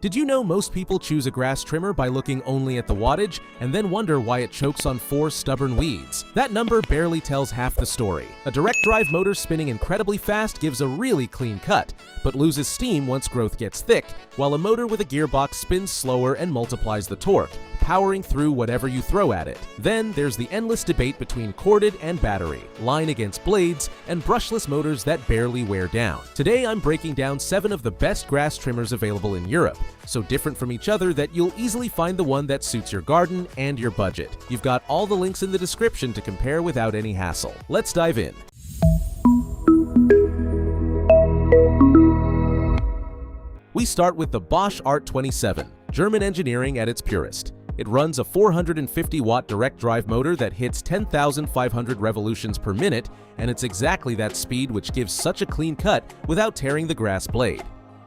Did you know most people choose a grass trimmer by looking only at the wattage and then wonder why it chokes on 4 stubborn weeds? That number barely tells half the story. A direct drive motor spinning incredibly fast gives a really clean cut, but loses steam once growth gets thick, while a motor with a gearbox spins slower and multiplies the torque, powering through whatever you throw at it. Then there's the endless debate between corded and battery, line against blades, and brushless motors that barely wear down. Today I'm breaking down 7 of the best grass trimmers available in Europe, so different from each other that you'll easily find the one that suits your garden and your budget. You've got all the links in the description to compare without any hassle. Let's dive in. We start with the Bosch Art 27, German engineering at its purest. It runs a 450-watt direct drive motor that hits 10,500 revolutions per minute, and it's exactly that speed which gives such a clean cut without tearing the grass blade.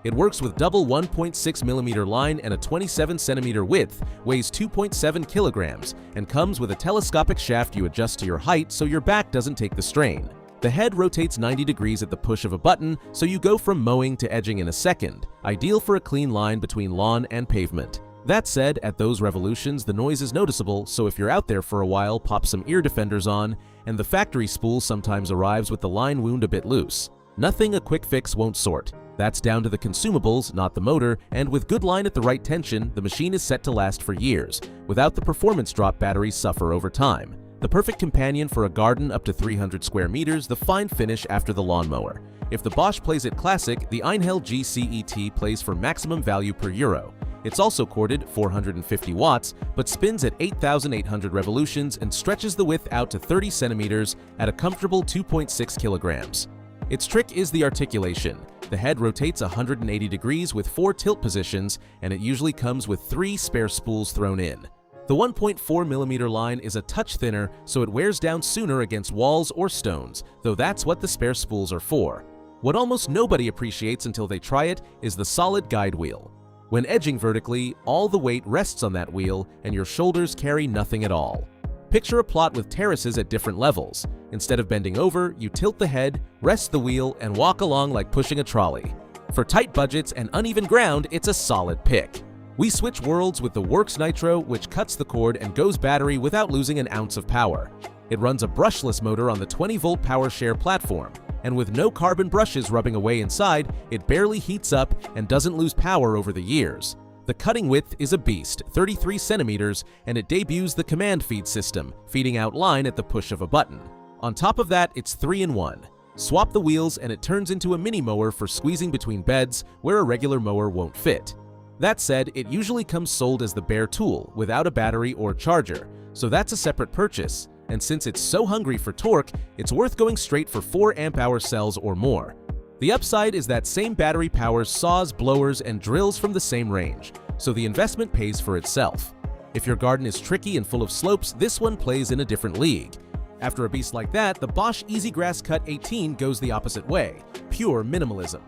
It works with double 1.6mm line and a 27cm width, weighs 2.7 kilograms, and comes with a telescopic shaft you adjust to your height so your back doesn't take the strain. The head rotates 90 degrees at the push of a button, so you go from mowing to edging in a second, ideal for a clean line between lawn and pavement. That said, at those revolutions, the noise is noticeable, so if you're out there for a while, pop some ear defenders on, and the factory spool sometimes arrives with the line wound a bit loose. Nothing a quick fix won't sort. That's down to the consumables, not the motor, and with good line at the right tension, the machine is set to last for years, without the performance drop batteries suffer over time. The perfect companion for a garden up to 300 square meters, the fine finish after the lawnmower. If the Bosch plays it classic, the Einhell GCET plays for maximum value per euro. It's also corded 450 watts, but spins at 8,800 revolutions and stretches the width out to 30 centimeters at a comfortable 2.6 kilograms. Its trick is the articulation. The head rotates 180 degrees with 4 tilt positions, and it usually comes with 3 spare spools thrown in. The 1.4mm line is a touch thinner, so it wears down sooner against walls or stones, though that's what the spare spools are for. What almost nobody appreciates until they try it is the solid guide wheel. When edging vertically, all the weight rests on that wheel, and your shoulders carry nothing at all. Picture a plot with terraces at different levels. Instead of bending over, you tilt the head, rest the wheel, and walk along like pushing a trolley. For tight budgets and uneven ground, it's a solid pick. We switch worlds with the Works Nitro, which cuts the cord and goes battery without losing an ounce of power. It runs a brushless motor on the 20-volt PowerShare platform, and with no carbon brushes rubbing away inside, it barely heats up and doesn't lose power over the years. The cutting width is a beast, 33 centimeters, and it debuts the command feed system, feeding out line at the push of a button. On top of that, it's 3-in-1. Swap the wheels and it turns into a mini mower for squeezing between beds where a regular mower won't fit. That said, it usually comes sold as the bare tool, without a battery or charger, so that's a separate purchase. And since it's so hungry for torque, it's worth going straight for 4 amp-hour cells or more. The upside is that same battery powers saws, blowers, and drills from the same range, so the investment pays for itself. If your garden is tricky and full of slopes, this one plays in a different league. After a beast like that, the Bosch EasyGrass Cut 18 goes the opposite way, pure minimalism.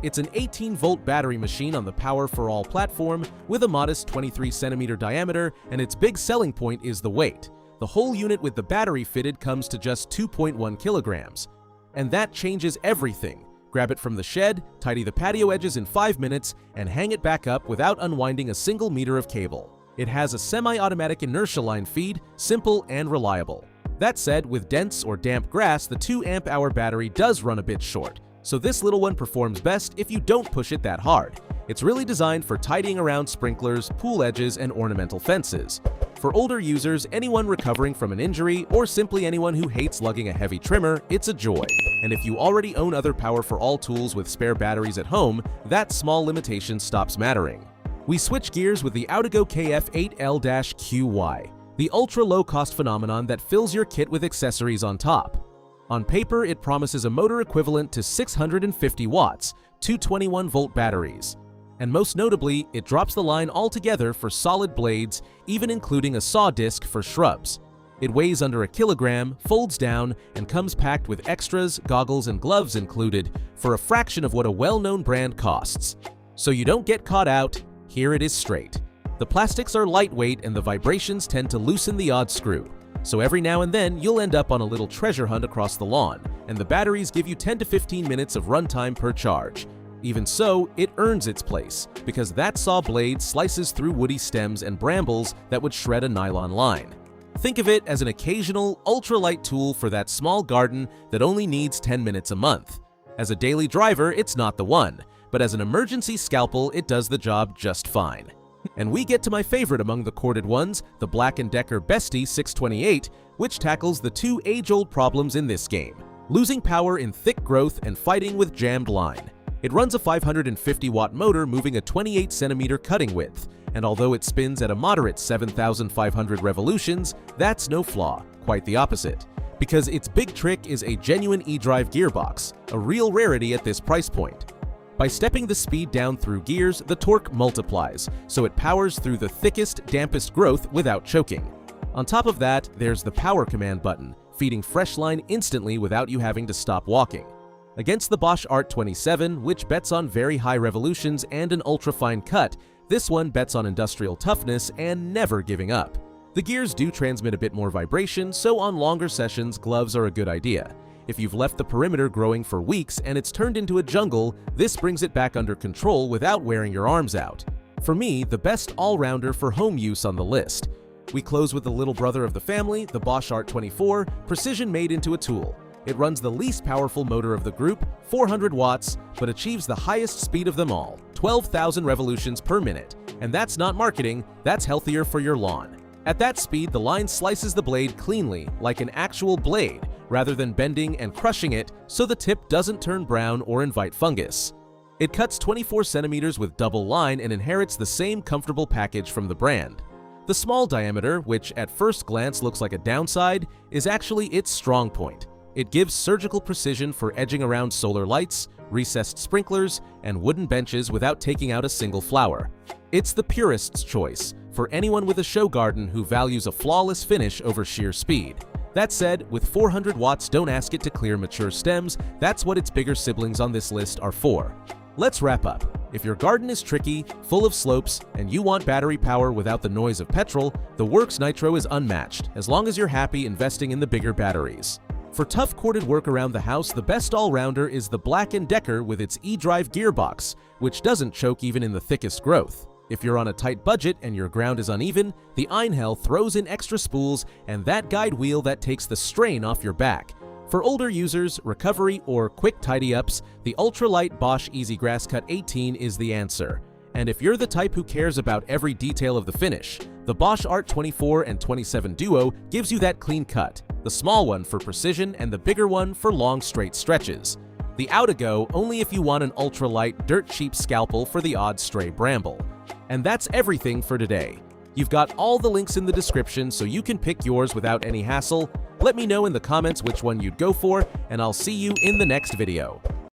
It's an 18-volt battery machine on the Power for All platform with a modest 23cm diameter, and its big selling point is the weight. The whole unit with the battery fitted comes to just 2.1 kilograms. And that changes everything. Grab it from the shed, tidy the patio edges in 5 minutes, and hang it back up without unwinding a single meter of cable. It has a semi-automatic inertia line feed, simple and reliable. That said, with dense or damp grass, the 2 amp-hour battery does run a bit short, so this little one performs best if you don't push it that hard. It's really designed for tidying around sprinklers, pool edges, and ornamental fences. For older users, anyone recovering from an injury, or simply anyone who hates lugging a heavy trimmer, it's a joy. And if you already own other Power for All tools with spare batteries at home, that small limitation stops mattering. We switch gears with the Autigo KF8L-QY, the ultra-low-cost phenomenon that fills your kit with accessories on top. On paper, it promises a motor equivalent to 650 watts, 221-volt batteries. And most notably, it drops the line altogether for solid blades, even including a saw disc for shrubs. It weighs under a kilogram, folds down, and comes packed with extras, goggles, and gloves included for a fraction of what a well-known brand costs. So you don't get caught out, here it is straight. The plastics are lightweight and the vibrations tend to loosen the odd screw. So every now and then, you'll end up on a little treasure hunt across the lawn, and the batteries give you 10 to 15 minutes of runtime per charge. Even so, it earns its place, because that saw blade slices through woody stems and brambles that would shred a nylon line. Think of it as an occasional, ultralight tool for that small garden that only needs 10 minutes a month. As a daily driver, it's not the one, but as an emergency scalpel, it does the job just fine. And we get to my favorite among the corded ones, the Black & Decker Bestie 628, which tackles the two age-old problems in this game: losing power in thick growth and fighting with jammed line. It runs a 550-watt motor moving a 28-centimeter cutting width, and although it spins at a moderate 7,500 revolutions, that's no flaw, quite the opposite. Because its big trick is a genuine e-drive gearbox, a real rarity at this price point. By stepping the speed down through gears, the torque multiplies, so it powers through the thickest, dampest growth without choking. On top of that, there's the power command button, feeding fresh line instantly without you having to stop walking. Against the Bosch Art 27, which bets on very high revolutions and an ultra-fine cut, this one bets on industrial toughness and never giving up. The gears do transmit a bit more vibration, so on longer sessions, gloves are a good idea. If you've left the perimeter growing for weeks and it's turned into a jungle, this brings it back under control without wearing your arms out. For me, the best all-rounder for home use on the list. We close with the little brother of the family, the Bosch Art 24, precision made into a tool. It runs the least powerful motor of the group, 400 watts, but achieves the highest speed of them all, 12,000 revolutions per minute. And that's not marketing, that's healthier for your lawn. At that speed, the line slices the blade cleanly, like an actual blade, rather than bending and crushing it so the tip doesn't turn brown or invite fungus. It cuts 24 centimeters with double line and inherits the same comfortable package from the brand. The small diameter, which at first glance looks like a downside, is actually its strong point. It gives surgical precision for edging around solar lights, recessed sprinklers, and wooden benches without taking out a single flower. It's the purist's choice for anyone with a show garden who values a flawless finish over sheer speed. That said, with 400 watts, don't ask it to clear mature stems. That's what its bigger siblings on this list are for. Let's wrap up. If your garden is tricky, full of slopes, and you want battery power without the noise of petrol, the Works Nitro is unmatched, as long as you're happy investing in the bigger batteries. For tough corded work around the house, the best all-rounder is the Black & Decker with its e-drive gearbox, which doesn't choke even in the thickest growth. If you're on a tight budget and your ground is uneven, the Einhell throws in extra spools and that guide wheel that takes the strain off your back. For older users, recovery, or quick tidy-ups, the ultralight Bosch Easy Grass Cut 18 is the answer. And if you're the type who cares about every detail of the finish, the Bosch Art 24 and 27 Duo gives you that clean cut, the small one for precision and the bigger one for long straight stretches. The out-a-go only if you want an ultralight, dirt-cheap scalpel for the odd stray bramble. And that's everything for today. You've got all the links in the description so you can pick yours without any hassle. Let me know in the comments which one you'd go for, and I'll see you in the next video.